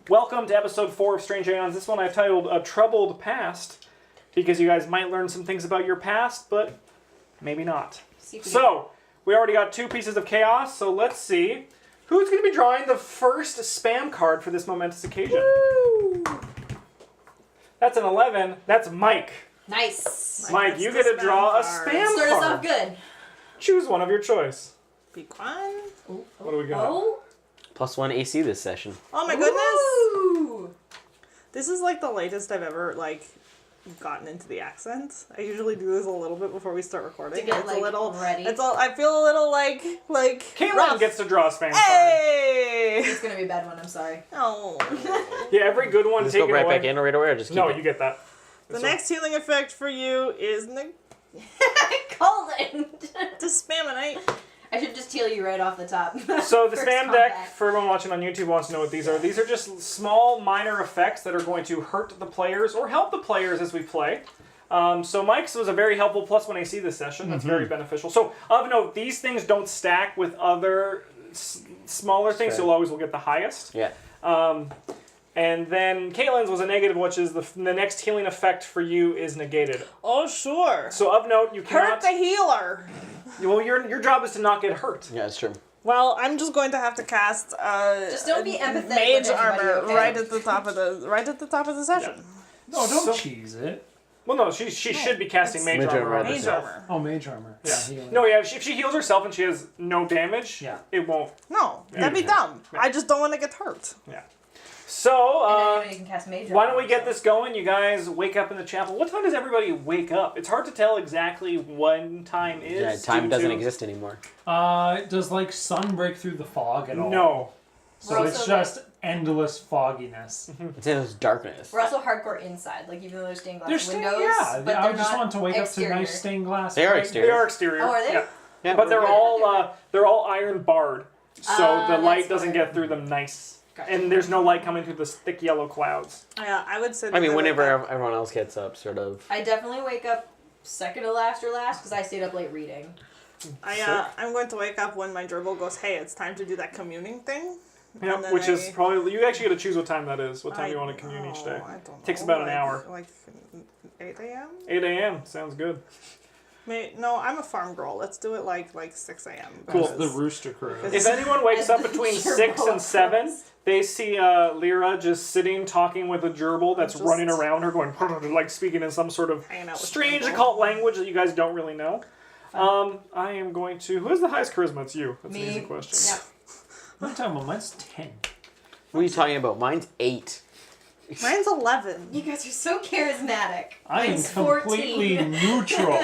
Welcome to episode 4 of Strange Aeons. This one I titled A Troubled Past, because you guys might learn some things about your past, but maybe not. So, we already got 2 pieces of chaos, so let's see who's going to be drawing the first spam card for this momentous occasion. Woo! That's an 11. That's Mike. Nice. Mike, you get to draw a spam card. Start us off good. Choose one of your choice. Pick one. What do we got? Oh. +1 AC this session. Oh my goodness! Ooh. This is like the latest I've ever gotten into the accent. I usually do this a little bit before we start recording. To get it's a little ready. It's all. I feel a little like. Caitlin rough. gets to draw a spam card. Hey! It's gonna be a bad one. I'm sorry. Oh. Yeah, every good one Just taken go right away. back in right away, or just keep No, it? you get that. The next healing effect for you is Called it. to Spamonite. I should just heal you right off the top. So the First spam combat. deck, for everyone watching on YouTube, wants to know what these are. These are just small, minor effects that are going to hurt the players or help the players as we play. So Mike's was a very helpful +1 AC this session. That's very beneficial. So of note, these things don't stack with other smaller things, so Fair. you'll always will get the highest. Yeah. And then Caitlin's was a negative, which is the next healing effect for you is negated. Oh sure. So of note, you Hurt cannot. the healer. Well, your job is to not get hurt. Yeah, that's true. Well, I'm just going to have to cast Just don't be empathetic mage with anybody, armor okay? right at the top of the session. No, don't So- cheese it. Well, no, she should be casting mage Mage armor armor on right Mage herself. armor. Oh, mage armor. Yeah. healing. No, yeah. If she heals herself and she has no damage, Yeah. it won't. No, that'd be dumb. Yeah. I just don't want to get hurt. Yeah. So, And then you can cast mage why don't armor, we get so. this going? You guys wake up in the chapel. What time does everybody wake up? It's hard to tell exactly when time is. Yeah, time due doesn't to- exist anymore. Does sun break through the fog at all? No. So We're it's also, just endless fogginess. It's in this darkness. We're also hardcore inside, even though there's stained glass They're windows. yeah. But I they're just not want to wake exterior. up to nice stained glass. They are right? exterior. They are exterior. Oh, are they? Yeah. Yeah. But they're all iron barred, so the that's light doesn't why. get through them nice. Gotcha. And there's no light coming through the thick yellow clouds. Yeah, I would say. I mean, that whenever like everyone else gets up, sort of. I definitely wake up second to last or last because I stayed up late reading. I'm going to wake up when my gerbil goes, "Hey, it's time to do that communing thing." Yeah, And then which is I- probably you actually got to choose what time that is. What time you want to commune each day? I don't Takes know, about an hour. Like 8 a.m. 8 a.m. Sounds good. No, I'm a farm girl. Let's do it like 6 a.m. Cool. It's the rooster crow. Because- If anyone wakes up between Gerbil 6 and 7, crows. they see Lyra just sitting talking with a gerbil that's Just- running around her, going like speaking in some sort of Hanging out with strange gerbil. occult language that you guys don't really know. I am going to. Who has the highest charisma? It's you. That's an Me. easy question. Yep. I'm talking about mine's 10. What are you talking about? Mine's 8. Mine's 11. You guys are so charismatic. I am Mine's completely 14. neutral.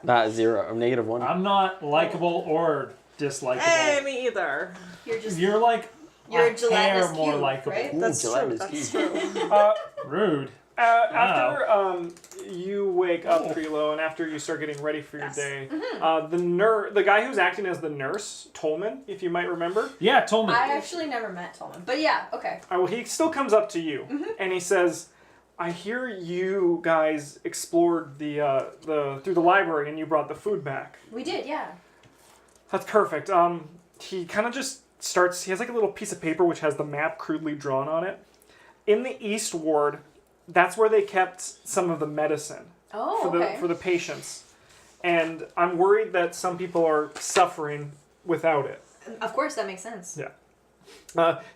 Not 0. I'm -1. I'm not likable or dislikable. Hey, me either. You're just You're like you're a a gelatinous hair more cube, likable. right? Ooh, That's Gillette true. is That's cute. true. Rude. After you wake up, Trilo, and after you start getting ready for your Yes. day, the guy who's acting as the nurse, Tolman, if you might remember, Yeah, told me. I actually never met Tolman, but yeah, okay. well, he still comes up to you and he says, "I hear you guys explored the through the library and you brought the food back." We did, yeah. That's perfect. He kind of just starts. He has like a little piece of paper which has the map crudely drawn on it. In the East Ward, that's where they kept some of the medicine Oh, for the patients, and I'm worried that some people are suffering without it. Of course, that makes sense. Yeah.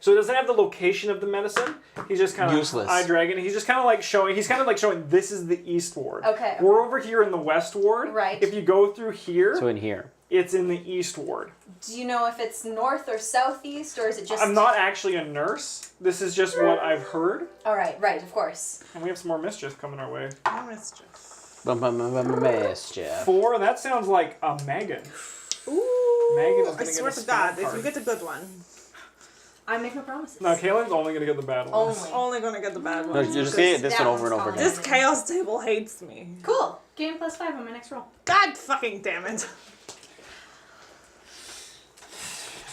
So it doesn't have the location of the medicine. He's just kind of Useless. eye dragging. He's just kind of like showing. He's kind of like showing this is the East Ward. Okay. We're over here in the West Ward. Right. If you go through here, So in here. it's in the East Ward. Do you know if it's north or southeast, or is it just... I'm not actually a nurse. This is just what I've heard. All right, of course. And we have some more mischief coming our way. No mischief. Mischief. 4, that sounds like a Megan. Ooh. Megan is I gonna swear get a to God, spam if card. you get a good one, I make no promises. No, Kaylin's only going to get the bad ones. Only. only gonna get the bad No, ones. you're just getting this one over and over again. This chaos table hates me. Cool. Game +5 on my next roll. God fucking damn it.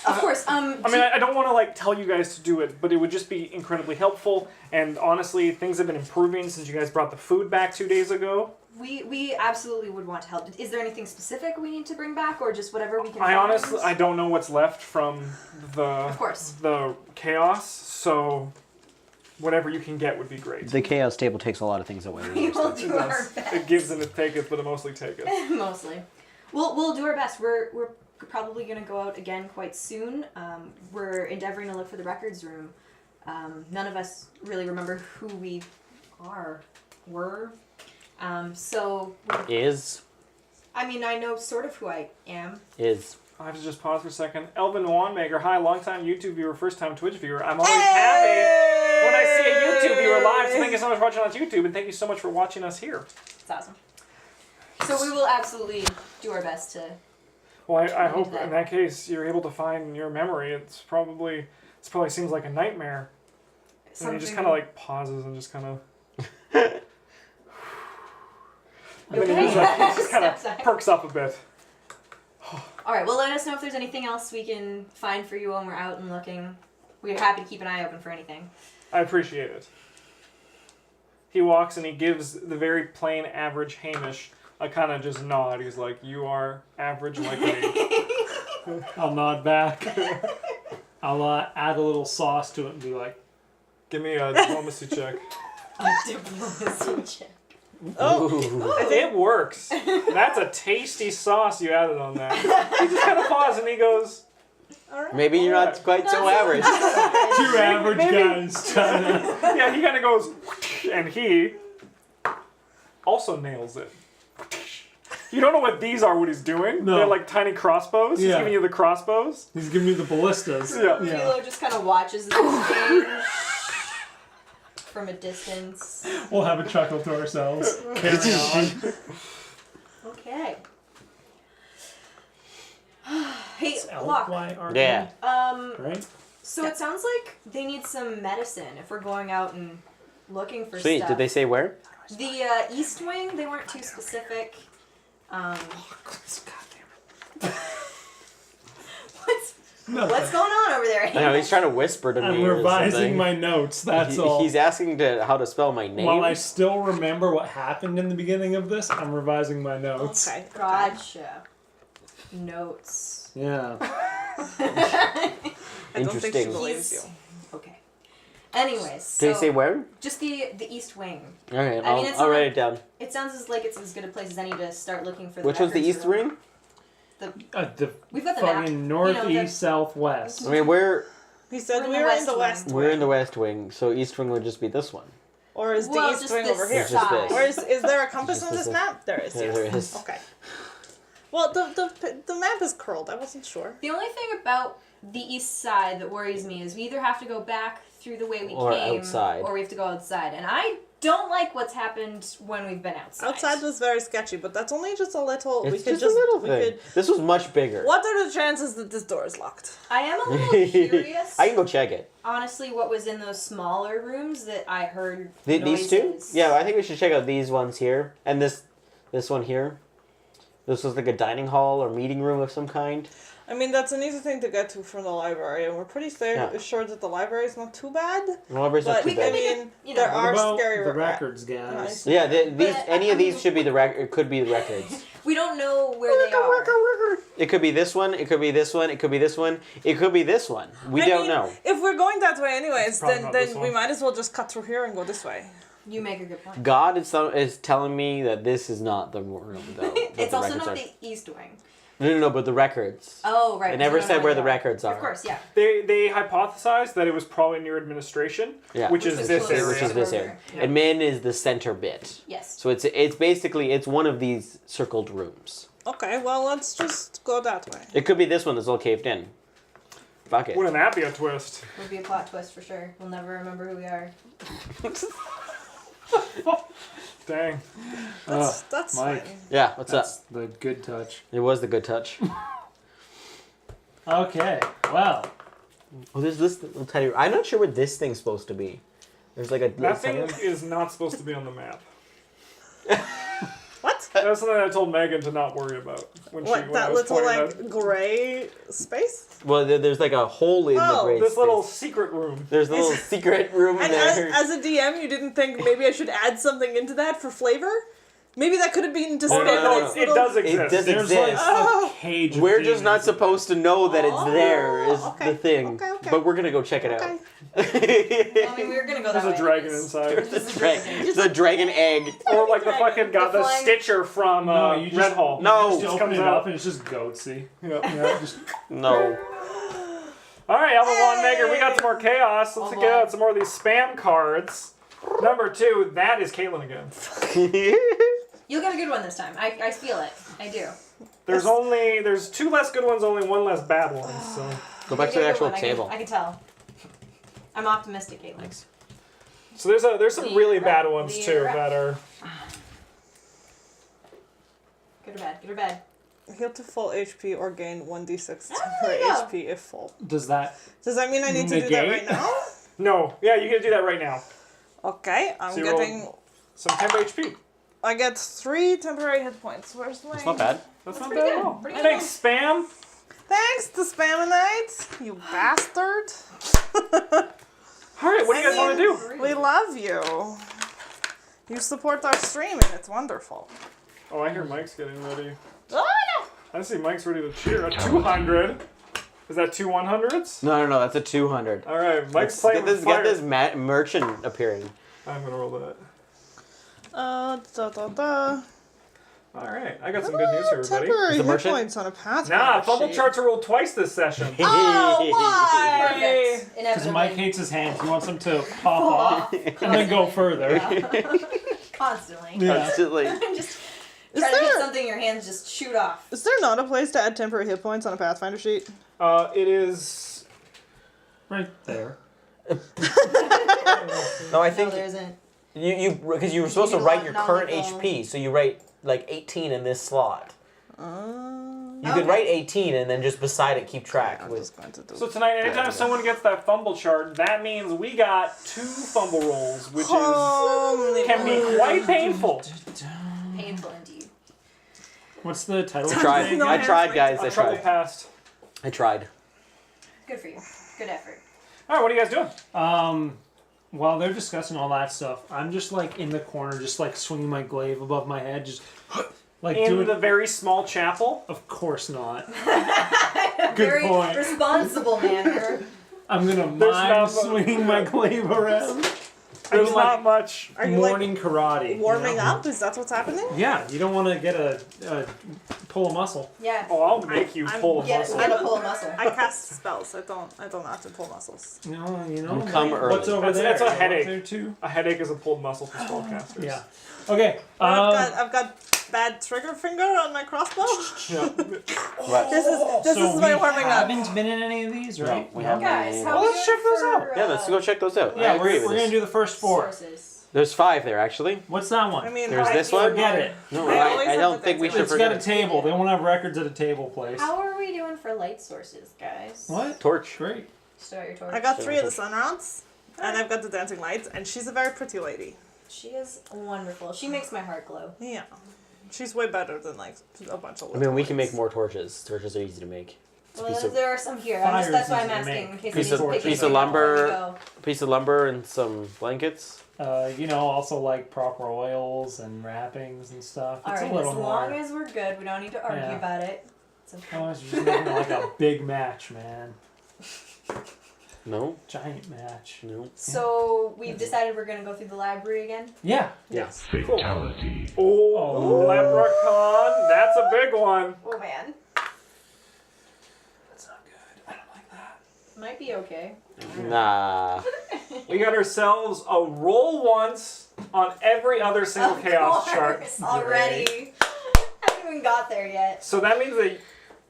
Of course. I mean, I don't want to like tell you guys to do it, but it would just be incredibly helpful. And honestly, things have been improving since you guys brought the food back 2 days ago. We absolutely would want to help. Is there anything specific we need to bring back, or just whatever we can I find? honestly, I don't know what's left from Of course. the chaos, so whatever you can get would be great. The chaos table takes a lot of things away. We will It do our does. best. It gives and it taketh, but it mostly taketh. Mostly. We'll do our best. We're probably going to go out again quite soon. We're endeavoring to look for the records room. None of us really remember who we were. So, I mean, I know sort of who I am. I have to just pause for a second. Elvin Wanmaker, hi, long-time YouTube viewer, first-time Twitch viewer. I'm always happy when I see a YouTube viewer live, so thank you so much for watching on YouTube, and thank you so much for watching us here. It's awesome. So we will absolutely do our best to... Well, I hope in that case you're able to find your memory. This probably seems like a nightmare. And he just kind of like pauses and just kind of... And then he just kind of perks up a bit. Alright, well let us know if there's anything else we can find for you when we're out and looking. We're happy to keep an eye open for anything. I appreciate it. He walks and he gives the very plain, average Hamish a kind of just nod. He's like, you are average like me. I'll nod back. I'll add a little sauce to it and be like, Give me a diplomacy check. A diplomacy check. Oh, It works. That's a tasty sauce you added on that. He just kind of pauses and he goes, alright. Maybe you're not quite so average. two average maybe- guys trying to... yeah, he kind of goes, and he also nails it. You don't know what these are, what he's doing. No. They're like tiny crossbows. He's Yeah. giving you the crossbows. He's giving me the ballistas. Yeah. Kilo just kind of watches the exchange from a distance. We'll have a chuckle to ourselves. Carry on. Okay. Hey, It's Locke. L-Y-R-E, Yeah. Right? So it sounds like they need some medicine if we're going out and looking for Sweet. stuff. Did they say where? The East Wing, they weren't too specific. What's going on over there? I know he's trying to whisper to me. I'm or revising something. my notes, that's all. He's asking how to spell my name. While I still remember what happened in the beginning of this, I'm revising my notes. Okay. Gotcha. Notes. Yeah. I don't think she Interesting. believes you. Okay. Anyways, Did he so say where? just the East Wing. All right, I mean, it's I'll not write like- it down. It sounds like it's as good a place as any to start looking for the Which one's the records East room. Ring? The We've got the map. fucking northeast, You know, southwest. I mean, He said We're in we the were in West the Wing. West we're in Wing. the West Wing, so East Wing would just be this one. Or is the Well, East just Wing this over here? It's just side. this. Or is there a compass Just on this this. map? There is, Yeah, yes. there is. Okay. Well, the map is curled. I wasn't sure. The only thing about the east side that worries me is we either have to go back through the way we Or came, outside. or we have to go outside. And I don't like what's happened when we've been outside. Outside was very sketchy, but that's only just a little. It's we could just a little we thing. could. This was much bigger. What are the chances that this door is locked? I am a little curious. I can go check it. Honestly, what was in those smaller rooms that I heard These two? noises. Yeah, I think we should check out these ones here. And this one here. This was like a dining hall or meeting room of some kind. I mean, that's an easy thing to get to from the library, and we're pretty sure that the library is not too bad. The library's not But too I bad. mean, You there know. What are about scary the records, guys? Nice. Yeah, these But any of these should be the record. Could be the records. We don't know where they are. It could be this one. It could be this one. It could be this one. It could be this one. We I don't mean, know. If we're going that way anyways, probably then not this we one. might as well just cut through here and go this way. You make a good point. God is telling me that this is not the room though. that It's the also records not are. the East Wing. No, but the records. Oh, right. It never we don't said know where the they are. records are. Of course, yeah. They hypothesized that it was probably near administration, Yeah. which is Which this is area. Which is this area. Yeah. Admin is the center bit. Yes. So it's basically one of these circled rooms. Okay, well, let's just go that way. It could be this one that's all caved in. Fuck it. Wouldn't that be a twist? Would be a plot twist for sure. We'll never remember who we are. Dang. That's Mike. fine. Yeah. What's That's up? the good touch. It was the good touch. Okay, well, Oh, there's this little tiny. I'm not sure what this thing's supposed to be. There's like a. That thing is not supposed to be on the map. What? That's something I told Megan to not worry about when What, I that was little, pointing like, gray space? Well, there's like a hole in the Oh, gray out this space. little secret room. There's a little secret room And there. as a DM, you didn't think maybe I should add something into that for flavor? Maybe that could have been just Oh, no, it does It exist. does There's exist. like a cage. Of We're just not demons in supposed to know that it's there is okay, the thing. okay. But we're gonna go check it Okay. I mean, we were gonna go that There's a way dragon anyways. inside. It's a dragon egg. Or like the fucking guy, the flying- Stitcher from No, you just- Red Hall. No. Just open comes it out. up and it's just goatsy. Yeah. Yeah, just No. All right, Alpha One Maker, we got some more chaos. Let's Oh, get out boy. some more of these spam cards. Number 2, that is Caitlin again. You'll get a good one this time. I feel it. I do. There's 2 less good ones, only 1 less bad ones. So Go back to You'll the get a good actual one. table. I can tell. I'm optimistic, Caitlin. Thanks. so there's some really bad ones too Lira. that are. Good or bad? Good or bad? Heal to full HP or gain 1d6 there per you go. HP if full. does that. Does that mean I need to do that Negate? right now? No, yeah, you can do that right now. Okay, I'm So you roll- getting. Some temp HP. I get 3 temporary hit points. Where's my? It's not bad. That's not pretty bad good, at all. pretty good. Thanks, spam. Thanks to Spaminite, you bastard. All right, what do you guys want to do? We love you. You support our stream and it's wonderful. Oh, I hear Mike's getting ready. Oh I see Mike's ready to cheer at 200. Is that 2 100s? No, that's a 200. All right, Mike's Get playing this, with fire. get this merchant appearing. I'm gonna roll that. no! All right, I got some good news for everybody. Temporary Is the hit merchant? points on a Pathfinder Nah, fumble sheet. charts are rolled twice this session. Oh, why? Perfect. Because Inevitably. Mike hates his hands. He wants them to pop off and then go further. Constantly. Yeah. Constantly. Just Is try to hit there- something, your hands just shoot off. Is there not a place to add temporary hit points on a Pathfinder sheet? It is. Right there. No, I No, think there isn't. you because you were supposed to do write not- your not current like, HP, so you write like 18 in this slot. You Okay. could write 18 and then just beside it keep track. I'm With, just going to do So tonight, anytime someone gets that fumble chart, that means we got 2 fumble rolls, which Holy can be quite painful. Painful indeed. What's the title? I of tried. the No I hands, tried, like, guys. I A trouble tried. past. I tried. Good for you. Good effort. All right, what are you guys doing? While they're discussing all that stuff, I'm just like in the corner, just like swinging my glaive above my head, just like In doing. the very small chapel. Of course not. Very point. responsible manner. I'm gonna There's mime not- swinging my glaive around. There's Doing, not much. Are you Morning karate. like warming you know? up? Is that what's happening? Yeah, you don't want to get a pull a muscle. Yeah. Oh, I'll make you I'm- pull a Get muscle. a pull a muscle. I cast spells. I don't have to pull muscles. No, you know. Come like, early. What's over That's- there? that's a You know, headache. There too. A headache is a pulled muscle for spellcasters. Yeah. Okay. I've got bad trigger finger on my crossbow. Yeah. What? This is so my we warming up. haven't been in any of these, right? No, we haven't. Guys, how Well, we let's doing check those for, out. Yeah, let's go check those out. Yeah, I agree with we're this. gonna do the first 4. sources. There's 5 there actually. What's that one? I mean, There's how this I one? Forget it. No, I always I have don't the think we things should It's forget got a it. table. They won't have records at a table place. How are we doing for light sources, guys? What? Torch. Great. Start your torch. I got 3 of the sun rods, and I've got the dancing lights, and she's a very pretty lady. She is wonderful. She makes my heart glow. Yeah, she's way better than like a bunch of. I mean, we can lights. make more torches. Torches are easy to make. It's a Well, piece of, there are some here. Fire That's why is I'm easy to asking in make. case Piece I of- need to pick piece it of up before we lumber. go. piece of lumber and some blankets. You know, also like proper oils and wrappings and stuff. It's Alright, a little as more. long as we're good, we don't need to argue Yeah. about it. It's okay. Otherwise, you're just making like a big match, man. No, Giant match. no. So we've decided we're gonna go through the library again. Yeah. Yes. Fatality. Oh, leprechaun. That's a big one. Oh man, That's not good. I don't like that. might be okay. Nah. We got ourselves a roll once on every other single Of chaos course, chart. already. Haven't even got there yet. So that means that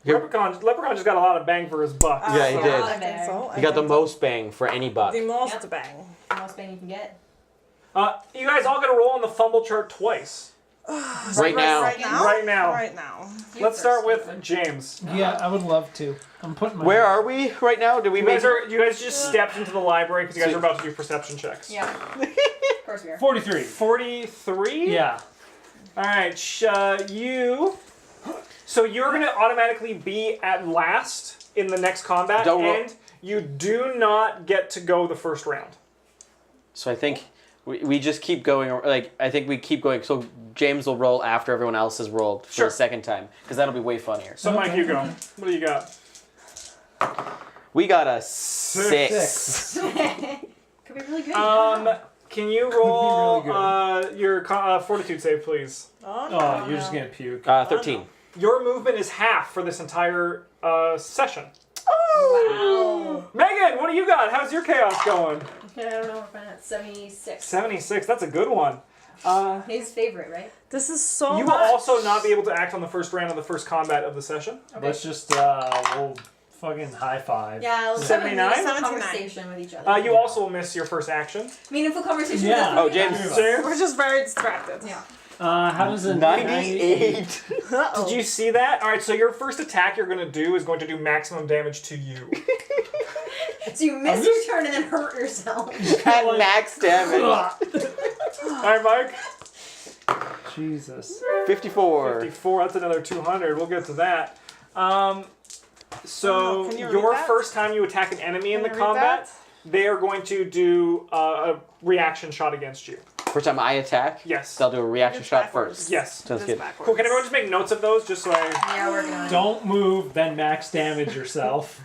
Yep. Leprechaun just got a lot of bang for his buck. Yeah, he So, did. I think so. I You got the think so. most bang for any buck. The most Yep. bang. The most bang you can get. You guys all got to roll on the fumble chart twice. Right now. Right now. Right now. Right now. You Let's first, start with Caitlin. James. Yeah, I would love to. I'm putting my. Where are we right now? Did we You make guys just stepped into the library because you guys are about to do perception checks. Yeah. Of course we are. 43. 43? Yeah. All right, you. So you're going to automatically be at last in the next combat, Don't roll. and you do not get to go the first round. So I think We just keep going. Like I think we keep going. So James will roll after everyone else has rolled for Sure. the second time because that'll be way funnier. So Mike, you go. What do you got? We got a 6. Could be really good. Can you be roll really your fortitude save, please? Oh, Oh, you're just gonna puke. 13. Your movement is half for this entire session. Wow. Megan, what do you got? How's your chaos going? I don't know if I'm at 76. 76. That's a good one. His favorite, right? This is so You will much. also not be able to act on the first round of the first combat of the session. Let's just we'll fucking high five. Yeah, let's 79? have a meaningful 79. conversation with each other. You also will miss your first action. Meaningful conversation Yeah. with Oh, James. James? We're just very distracted. Yeah. How does a 98. Uh-oh. Did you see that? All right, so your first attack you're going to do is going to do maximum damage to you. So you miss your turn and then hurt yourself. At max damage. All right, Mike. Jesus. 54. 54. That's another 200. We'll get to that. So Can you read your that? first time you attack an enemy in the Can you read combat, that? they are going to do a reaction shot against you. First time I attack, Yes. they'll do a reaction It's shot backwards. first. Yes. Sounds It is good. backwards. Cool. Can everyone just make notes of those, just so I? Yeah, working on it. Don't move, then max damage yourself.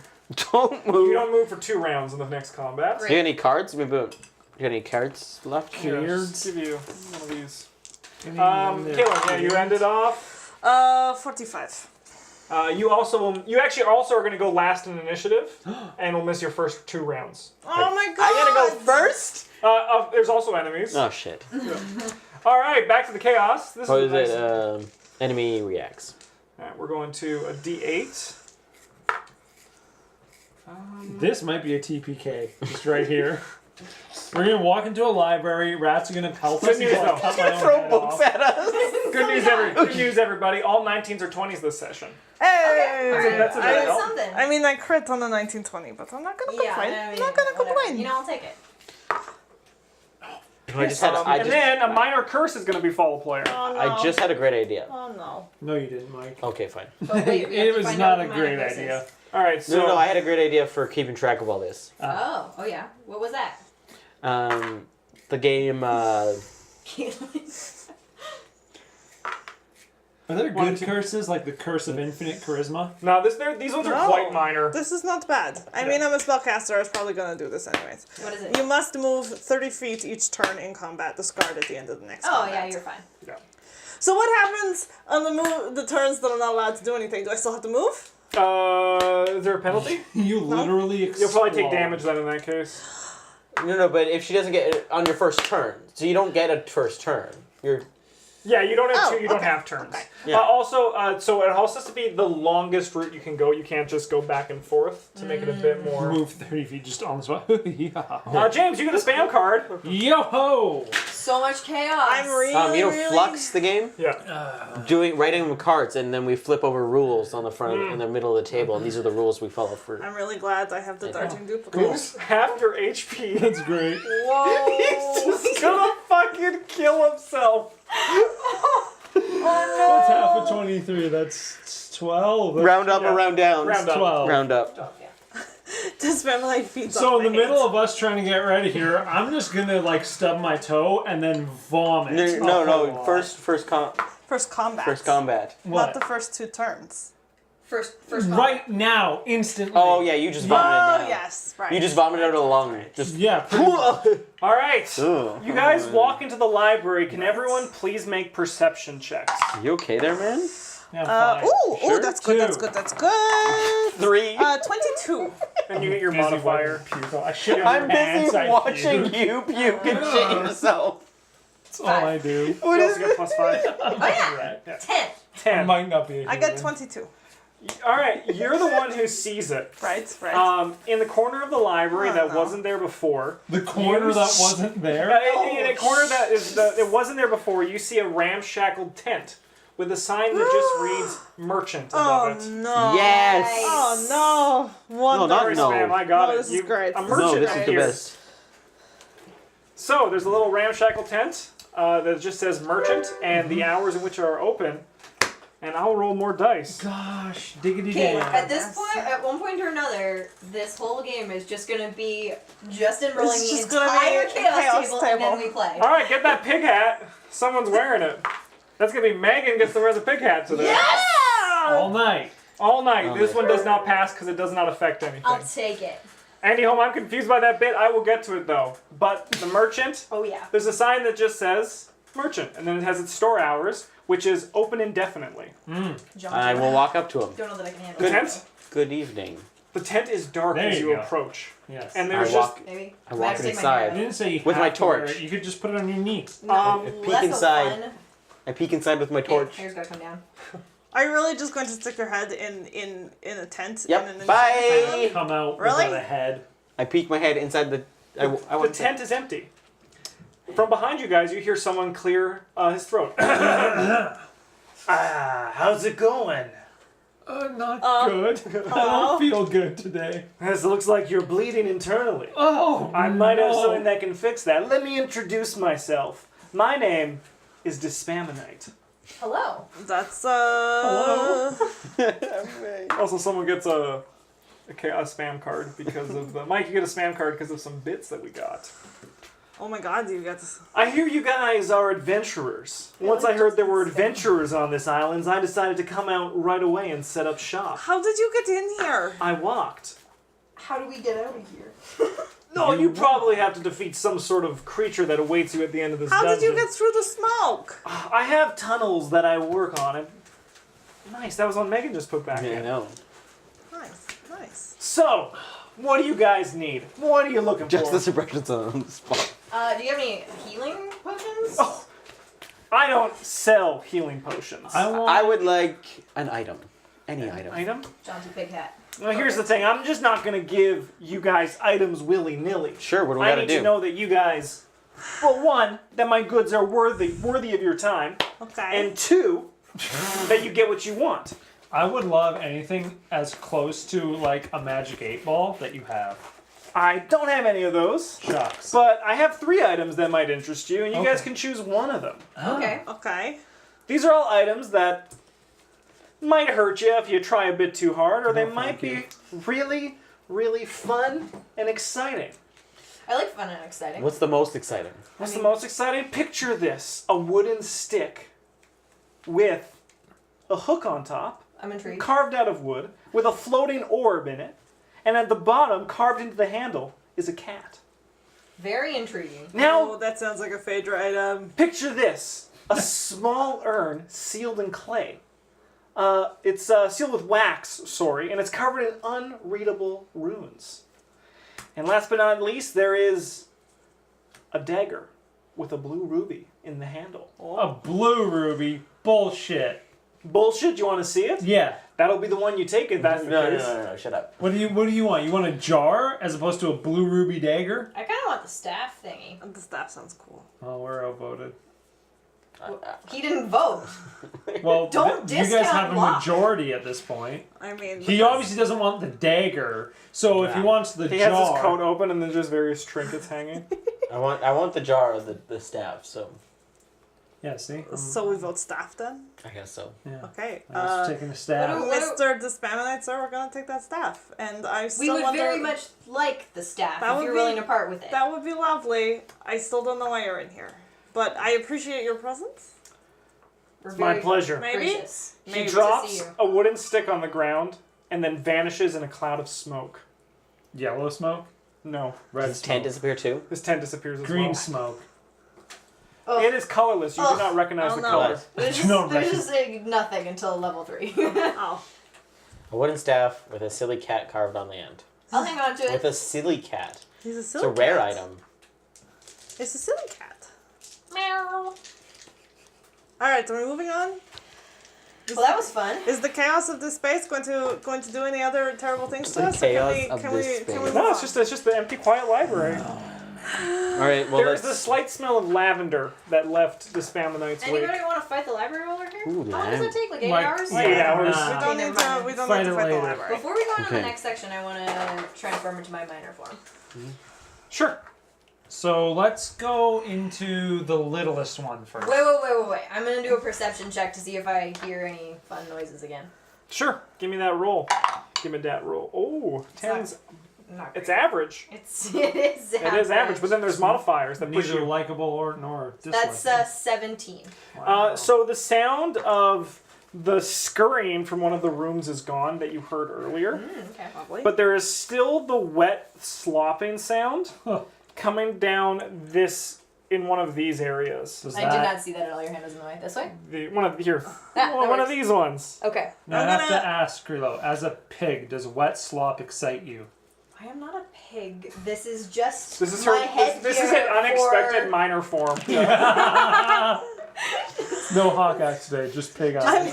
Don't move. You don't move for 2 rounds in the next combat. Do you have any cards? Maybe. You got any cards left? Here, Cards. just give you one of these. Anyone there? Kaylin, yeah, you ended off. 45. You also will. You actually also are going to go last in initiative, and will miss your first 2 rounds. Oh my god! I gotta go first? There's also enemies. Oh, shit. All right, back to the chaos. This What is is nice. it? Enemy reacts. All right, we're going to a D8. This might be a TPK, just right here. We're gonna walk into a library. Rats are gonna pelt us. Good news, until I though. cut my own Throw head books off. at us. Good news, everybody. All 19s or 20s this session. Hey! Alright, That's a I bit got help. something. I mean, I crit on the 1920, but I'm not gonna Yeah, complain. I mean, I'm not gonna whatever. complain. You know, I'll take it. I just had. And then a minor curse is going to befall a player. Oh no. I just had a great idea. Oh no. No, you didn't, Mike. Okay, fine. But wait, we have It to was find not out a what the minor great curse is. idea. All right, so No, I had a great idea for keeping track of all this. Oh yeah. What was that? The game. Are there One, good two- curses like the curse of infinite charisma? no, these ones are No. quite minor. This is not bad. I mean, I'm a spellcaster. I was probably gonna do this anyways. What is it? You must move 30 feet each turn in combat. Discard at the end of the next Oh combat. yeah, you're fine. Yeah. So what happens on the turns that I'm not allowed to do anything? Do I still have to move? Is there a penalty? You literally explode. You'll probably take damage then in that case. No, but if she doesn't get it on your first turn, so you don't get a first turn. You're. Yeah, you don't have Oh, two. You don't okay. have turns. Okay. Yeah. Also, so it also has to be the longest route you can go. You can't just go back and forth to make it a bit more. Move 30 feet just on the spot. Yeah. James, you get a spam card. Yo ho! So much chaos. I'm really, You know, really... Flux the game. Yeah. Writing cards, and then we flip over rules on the front in the middle of the table, and these are the rules we follow for. I'm really glad I have the darting duplicate. Lose half your HP. That's great. Whoa! He's gonna fucking kill himself. What's half of 23? That's 12. That's Round up or round down. Round up. 12. Round up. This family feeds So off in the my middle hands. of us trying to get ready here, I'm just gonna like stub my toe and then vomit. No, a no. whole First combat. First combat. What? Not the first 2 turns. First Right now, instantly. Oh yeah, you just vomited Oh, now. yes. Right. You just vomited out of the lung. Just. Yeah. Pretty much. All right. Ugh. You guys walk into the library. Can everyone please make perception checks? You okay there, man? Yeah, fine. Ooh, Sure. that's good, that's 2. good, that's good. 3. 22. And you get your Busy modifier. wiping puke. I shit in I'm your pants, busy I watching puke. you puke and shit yourself. That's all I do. What You is also get plus 5. Oh yeah. Right. 10. I 10. might not be. A I got human. 22. All right, you're the one who sees it. Right, right. In the corner of the library Oh, that no. wasn't there before. The corner You that s- wasn't there. In a corner that it wasn't there before, you see a ramshackled tent with a sign that just reads "merchant" Oh above it. no. Yes. Oh no. Wonder. not Sorry, no. Spam, I got No, it. this is great. A No, merchant No, this is the here. best. So there's a little ramshackle tent that just says "merchant" and the hours in which are open. and I'll roll more dice. Gosh, diggity Okay, damn. at this point, at one point or another, this whole game is just gonna be Justin rolling It's the just gonna be entire a chaos chaos table, and table. then we play. All right, get that pig hat. Someone's wearing it. That's gonna be Megan gets to wear the pig hat today. Yes! All night. All night. All This night. one does not pass because it does not affect anything. I'll take it. Andy Home, I'm confused by that bit. I will get to it though. But the merchant, Oh yeah. there's a sign that just says merchant, and then it has its store hours, which is open indefinitely. John, I will walk up to him. Don't know that I can handle The it. tent? Good evening. The tent is dark There as you you go. approach. Yes. And I there's walk. Maybe. I might walk have to take my inside. hair I out. didn't say you With have my to wear torch. it. You could just put it on your knee. Um, Peek Less of inside. fun. I peek inside with my Okay, torch. hair's gotta come down. Are you really just going to stick your head in a tent? Yep. In an Bye. asylum? Come out Really? without a head. I peek my head inside the. I the want tent is empty. From behind you guys, you hear someone clear his throat. How's it going? Not good. I don't feel good today. This looks like you're bleeding internally. Oh, I might have no. something that can fix that. Let me introduce myself. My name is Dispamonite. Hello. That's Hello? Also, someone gets a spam card because of the... Mike, you get a spam card because of some bits that we got. Oh my god, you got this. I hear you guys are adventurers. Once I heard there were adventurers on this island, I decided to come out right away and set up shop. How did you get in here? I walked. How do we get out of here? No, you probably have to defeat some sort of creature that awaits you at the end of this How dungeon. did you get through the smoke? I have tunnels that I work on. Nice, that was one Megan just put back Yeah, I in. know. Nice, nice. So, what do you guys need? What are you looking Just for? the suppression's on the spot. Do you have any healing potions? Oh, I don't sell healing potions. I would like an item. Any item. Item? John's a big hat. Well, here's the thing. I'm just not going to give you guys items willy-nilly. Sure, what do we I gotta need do? to know that you guys, well, one, that my goods are worthy of your time, Okay. and two, that you get what you want. I would love anything as close to like a magic 8-ball that you have. I don't have any of those, Shucks. but I have 3 items that might interest you, and you Okay. guys can choose one of them. Okay. Okay. These are all items that might hurt you if you try a bit too hard, or they No, might thank be really, really fun and exciting. I like fun and exciting. What's the most exciting? What's the most exciting? Picture this. A wooden stick with a hook on top, I'm intrigued. carved out of wood, with a floating orb in it, and at the bottom, carved into the handle, is a cat. Very intriguing. Oh, Now, that sounds like a Phaedra item. picture this. A small urn sealed in clay. It's sealed with wax, and it's covered in unreadable runes. And last but not least, there is a dagger with a blue ruby in the handle. A blue ruby. Bullshit. Bullshit, you want to see it? Yeah. That'll be the one you take if that's the case. No, shut up. What do you want? You want a jar as opposed to a blue ruby dagger? I kind of want the staff thingy. The staff sounds cool. Oh, we're outvoted. He didn't vote. Well, Don't you guys discount have a luck. majority at this point. I mean, He obviously doesn't want the dagger, so if he Yeah. wants the He jar, has his coat open and then just various trinkets hanging. I want the jar of the staff, so yeah, see, So we vote staff then? I guess so. yeah, Okay. I'm just taking a stab. What do- Mr. Dispamonite, sir, we're gonna take that staff. And I We still would wonder... very much like the staff That if would you're be- willing to part with it. That would be lovely. I still don't know why you're in here. But I appreciate your presence. We're My very pleasure. Maybe? gracious. He Maybe. To see drops you. a wooden stick on the ground and then vanishes in a cloud of smoke. Yellow smoke, No, red Does smoke, tent disappear too? his tent disappears as green well. smoke. Ugh. It is colorless. You do Ugh. not recognize Oh, the no. color. There's Do not just nothing until level 3. Oh. A wooden staff with a silly cat carved on the end. I'll hang on to With it. a silly cat. He's a It's silly a rare cat. item. It's a silly cat. Meow. Alright, are we moving on? Well, that was fun. Is the chaos of this space going to do any other terrible things to The us? Or chaos can we, of can this we, space. Can we No, move it's just the empty, quiet library. Alright, well There is let's... the slight smell of lavender that left the Spamonite's wake. Anybody want to fight the library while we're here? Ooh, How long does lamb. that take? Like 8 Like, hours? yeah, 8 hours. on? nah. We don't need to. We don't Fight need to it fight the later. library. Before we go on to the Okay. next section, I want to transform into my minor form. Sure. So let's go into the littlest one first. Wait. I'm gonna do a perception check to see if I hear any fun noises again. Sure. Give me that roll. Give me that roll. Oh, 10's. Not It's great. average. It is average. It is average, but then there's modifiers that push Neither you. likable nor dislikable. That's 17. So the sound of the scurrying from one of the rooms is gone that you heard earlier, Okay. Lovely. but there is still the wet slopping sound Huh. coming down this in one of these areas. Does I that, did not see that at all. Your hand was in the way. This way? One of here, That one of works. these ones. Okay. Now I I'm have gonna- to ask, Krilo, as a pig, does wet slop excite you? I am not a pig. This is just This is my her. This is an headgear unexpected for... minor form. No hawk axe today, just pig eyes. I'm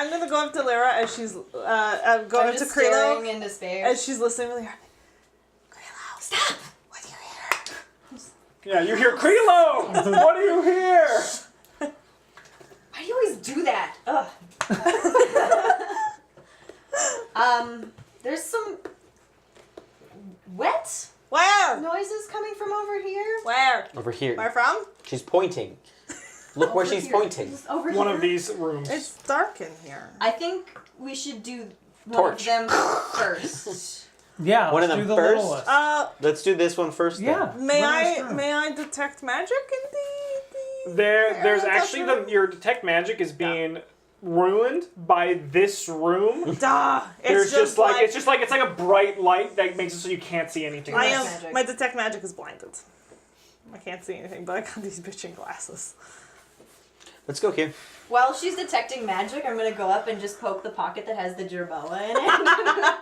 gonna go up to Lyra as she's going I'm up to just staring Krilo in despair. as she's listening really hard. Krilo, stop! What do you hear? Yeah, you hear Krilo. What do you hear? Why do you always do that? Ugh. There's some wet Where? noises coming from over here. Where? Over here. Where from? She's pointing. Look where Over she's here. pointing. Just over One here. of these rooms. It's dark in here. I think we should do one Torch. of them first. Yeah, One of let's them do the first? littlest. Let's do this one first. then. Yeah. May littlest I room. may I detect magic in the There's that's actually right. your detect magic is being ruined by this room. Duh. There's It's just like it's like a bright light that makes it so you can't see anything. I Detect am magic. my detect magic is blinded. I can't see anything, but I got these bitching glasses. Let's go here. While she's detecting magic, I'm gonna go up and just poke the pocket that has the gerboa in it.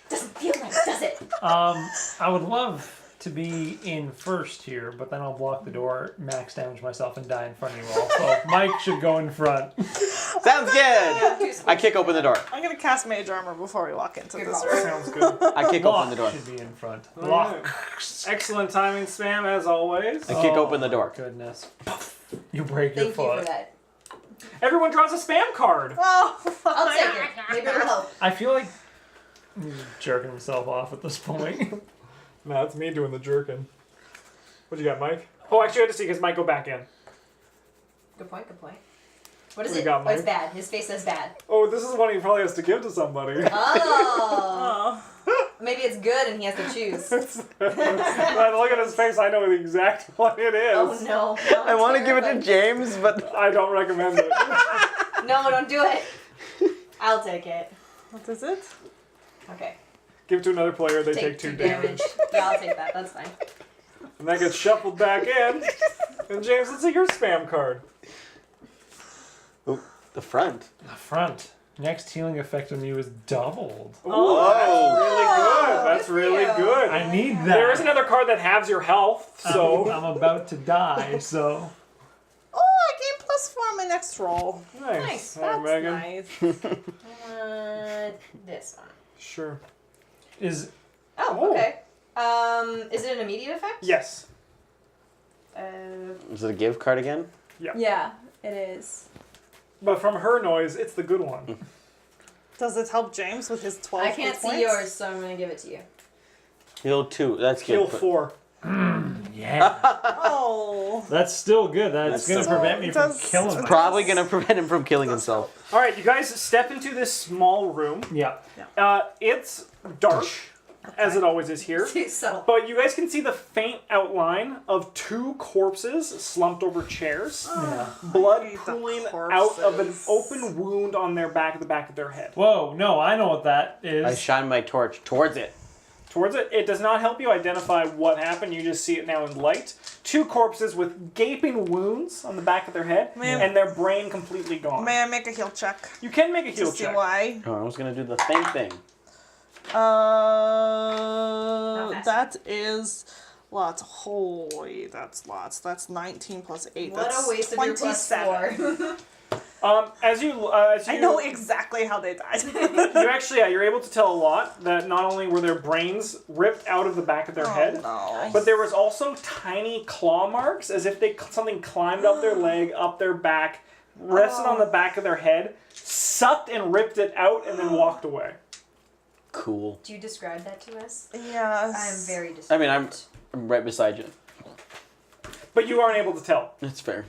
Doesn't feel like it, does it? I would love to be in first here, but then I'll block the door, max damage myself, and die in front of you all. So Mike should go in front. Sounds good. I kick open the door. I'm gonna cast mage armor before we walk into Good this call. room. Sounds good. I kick Block open the door. should be in front. All Block. right. Excellent timing, Spam, as always. I kick open the door. Goodness. You break your Thank you foot. for that. Everyone draws a Spam card. Oh, I'll take it. Maybe it'll help. I feel like he's jerking himself off at this point. No, that's me doing the jerking. What you got, Mike? Oh, actually, I had to see because Mike go back in. Good point, good point. What is What do it? you got, Oh, it's Mike? bad. His face says bad. Oh, this is one he probably has to give to somebody. Oh. oh. Maybe it's good and he has to choose. When I look at his face, I know the exact one it is. Oh no. I want to give it to James. James, but I don't recommend it. No, don't do it. I'll take it. What is it? Okay. Give it to another player, they Take take 2 2 damage. Yeah, I'll take that. That's fine. And that gets shuffled back in. And James, let's see your spam card. the front. The front. Next healing effect on you is doubled. Oh, that's good really for good. you. That's really good. I need that. There is another card that halves your health, so I'm about to die, so. Oh, I gain +4 on my next roll. nice. Nice. All right, Megan. Nice. This one. Sure. Is Oh, Oh. okay. Is it an immediate effect? Yes. Is it a give card again? Yeah, it is. But from her noise, it's the good one. Does it help James with his 12 I can't hit see points? yours, so I'm gonna give it to you. Heal 2. That's Heal good. 4. yeah. Oh. That's still good. That's gonna still- prevent me from does- killing him. Probably gonna prevent him from killing himself. All right, you guys step into this small room. Yeah. It's dark, as it always is here. Too subtle. But you guys can see the faint outline of 2 corpses slumped over chairs. Yeah. Blood hate the pooling out of an corpses. open wound on their back, the back of their head. Whoa, no, I know what that is. I shine my torch towards it. Towards it, it does not help you identify what happened. You just see it now in light. 2 corpses with gaping wounds on the back of their head, Ma'am. and their brain completely gone. May I make a heal check You can make a to heal see check. why? Oh, I was gonna do the same thing. fast. That is lots. Holy, that's lots. That's 19 plus 8. What That's a waste of your +4. +4. As you I know exactly how they died. you actually, you're able to tell a lot that not only were their brains ripped out of the back of their head, no. but there was also tiny claw marks, as if something climbed up their leg, up their back, rested on the back of their head, sucked and ripped it out, and then walked away. Cool. Do you describe that to us? Yes. I am very disturbed. I mean, I'm right beside you. But you aren't able to tell. That's fair.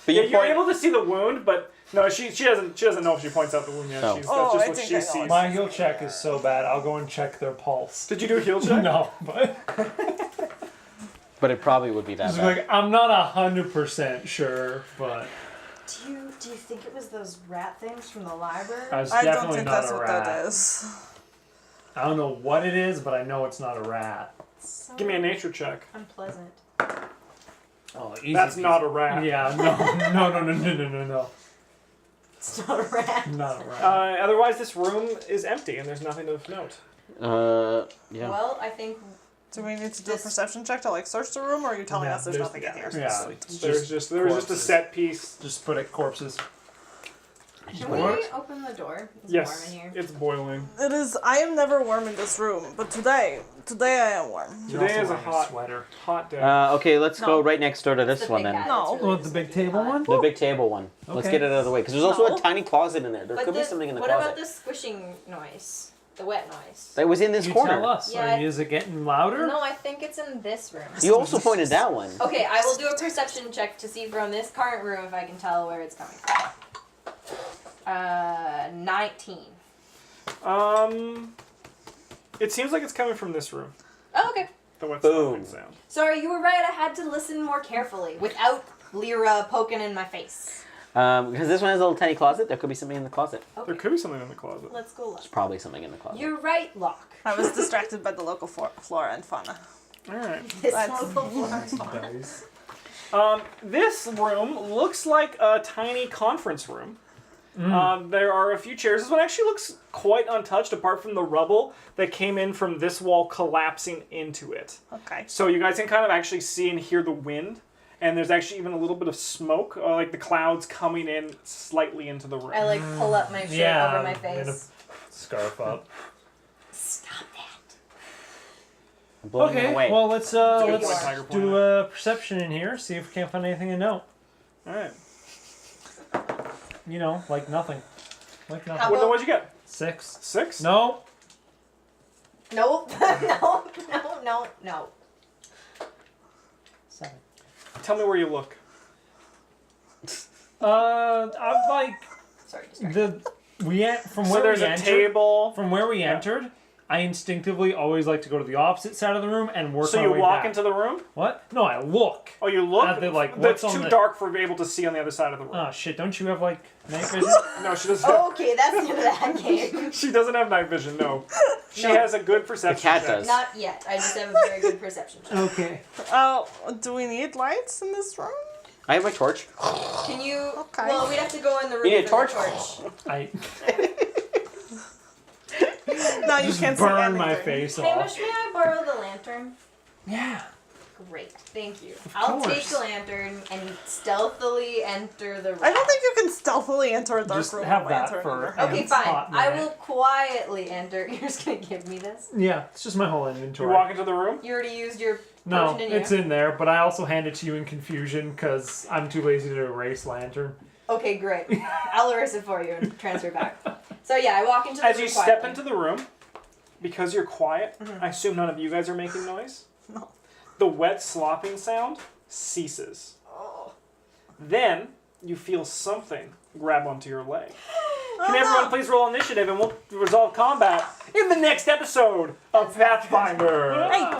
But Yeah, you you're point. able to see the wound, but no, she doesn't know if she points out the wound yet. No. That's Oh, just I what think she I know. sees. My heal check is so bad. I'll go and check their pulse. Did you do a heal check? No, but But it probably would be that it's bad. like I'm not 100% sure, but Do you think it was those rat things from the library? I was I don't definitely think not that's a what rat. that is. I don't know what it is, but I know it's not a rat. So Give me a nature check. unpleasant. Oh, easy. That's peasy. not a rat. Yeah, no. It's not a rat. Not a rat. Otherwise, this room is empty and there's nothing of note. Yeah. Well, I think Do we need to do a This- perception check to like search the room, or are you telling Yeah, us there's there's- nothing in here? yeah. Sweet. There's just a corpses. set piece. Just put it corpses. can we What? open the door? It's Yes, warm in here. it's boiling. It is. I am never warm in this room, but today I am warm. You're Today also is a wearing hot- sweater. Hot day. Okay, let's No. go right next door to It's this the one big then. hat. No. It's really Oh, the big table hot. one? The big table one. Let's Okay. get it out of the way because there's also No. a tiny closet in there. There But could be something in the what closet. about the squishing noise? The wet noise? That was in this You corner. tell us. Yeah, Is it getting louder? No, I think it's in this room. You also pointed that one. Okay, I will do a perception check to see from this current room if I can tell where it's coming from. 19. It seems like it's coming from this room. Oh, okay. The wet Boom. slapping sound. Sorry, you were right. I had to listen more carefully without Lyra poking in my face. Because this one has a little tiny closet. There could be something in the closet. Okay, There could be something in the closet. let's go look. There's probably something in the closet. You're right, Locke. I was distracted by the local flora and fauna. All right. This That's- local floor. Dice. This room looks like a tiny conference room. There are a few chairs. This one actually looks quite untouched, apart from the rubble that came in from this wall collapsing into it. Okay. So you guys can kind of actually see and hear the wind, and there's actually even a little bit of smoke, like the clouds coming in slightly into the room. I like pull up my shirt Yeah, over my I'm gonna- face. Scarf up. Stop that. I'm blowing them Okay, away. well let's Yeah, you are. do a perception in here. See if we can't find anything to note. All right. You know, like nothing. Like How nothing. about- What'd you get? 6. 6? No. Nope. No. 7. Tell me where you look. I'm like Sorry, distract. from So where there's we a entered. table. From where we entered, I instinctively always like to go to the opposite side of the room and work So my you way walk back. into the room? What? No, I look. Oh, you look? At the, like, That's what's on too the- dark for able to see on the other side of the room. Oh shit! Don't you have like night vision? No, she doesn't. Okay, that's the end of that game. She doesn't have night vision. No, she No. has a good perception. The cat check. does. Not yet. I just have a very good perception check. Okay. Oh, do we need lights in this room? I have my torch. Can you? Okay. Well, we'd have to go in the room. You need a for the torch? I No, you just can't see burn my anything. face Hamish, off. may I borrow the lantern? Yeah. Great, thank you. I'll take course. the lantern and stealthily enter the room. I don't think you can stealthily enter a dark Just room have with a that lantern for- in your Okay, hand. Okay, It's fine. hot, I man. will quietly enter. You're just gonna give me this. Yeah, it's just my whole You inventory. walk into the room. You already used your No, potion, didn't it's you? in there, but I also hand it to you in confusion because I'm too lazy to erase lantern. Okay, great. I'll erase it for you and transfer back. So yeah, I walk into the As room you step quietly. into the room, because you're quiet, Mm-hmm. I assume none of you guys are making noise. No. The wet slopping sound ceases. Then you feel something grab onto your leg. Can everyone please roll initiative and we'll resolve combat in the next episode of Pathfinder? Hey.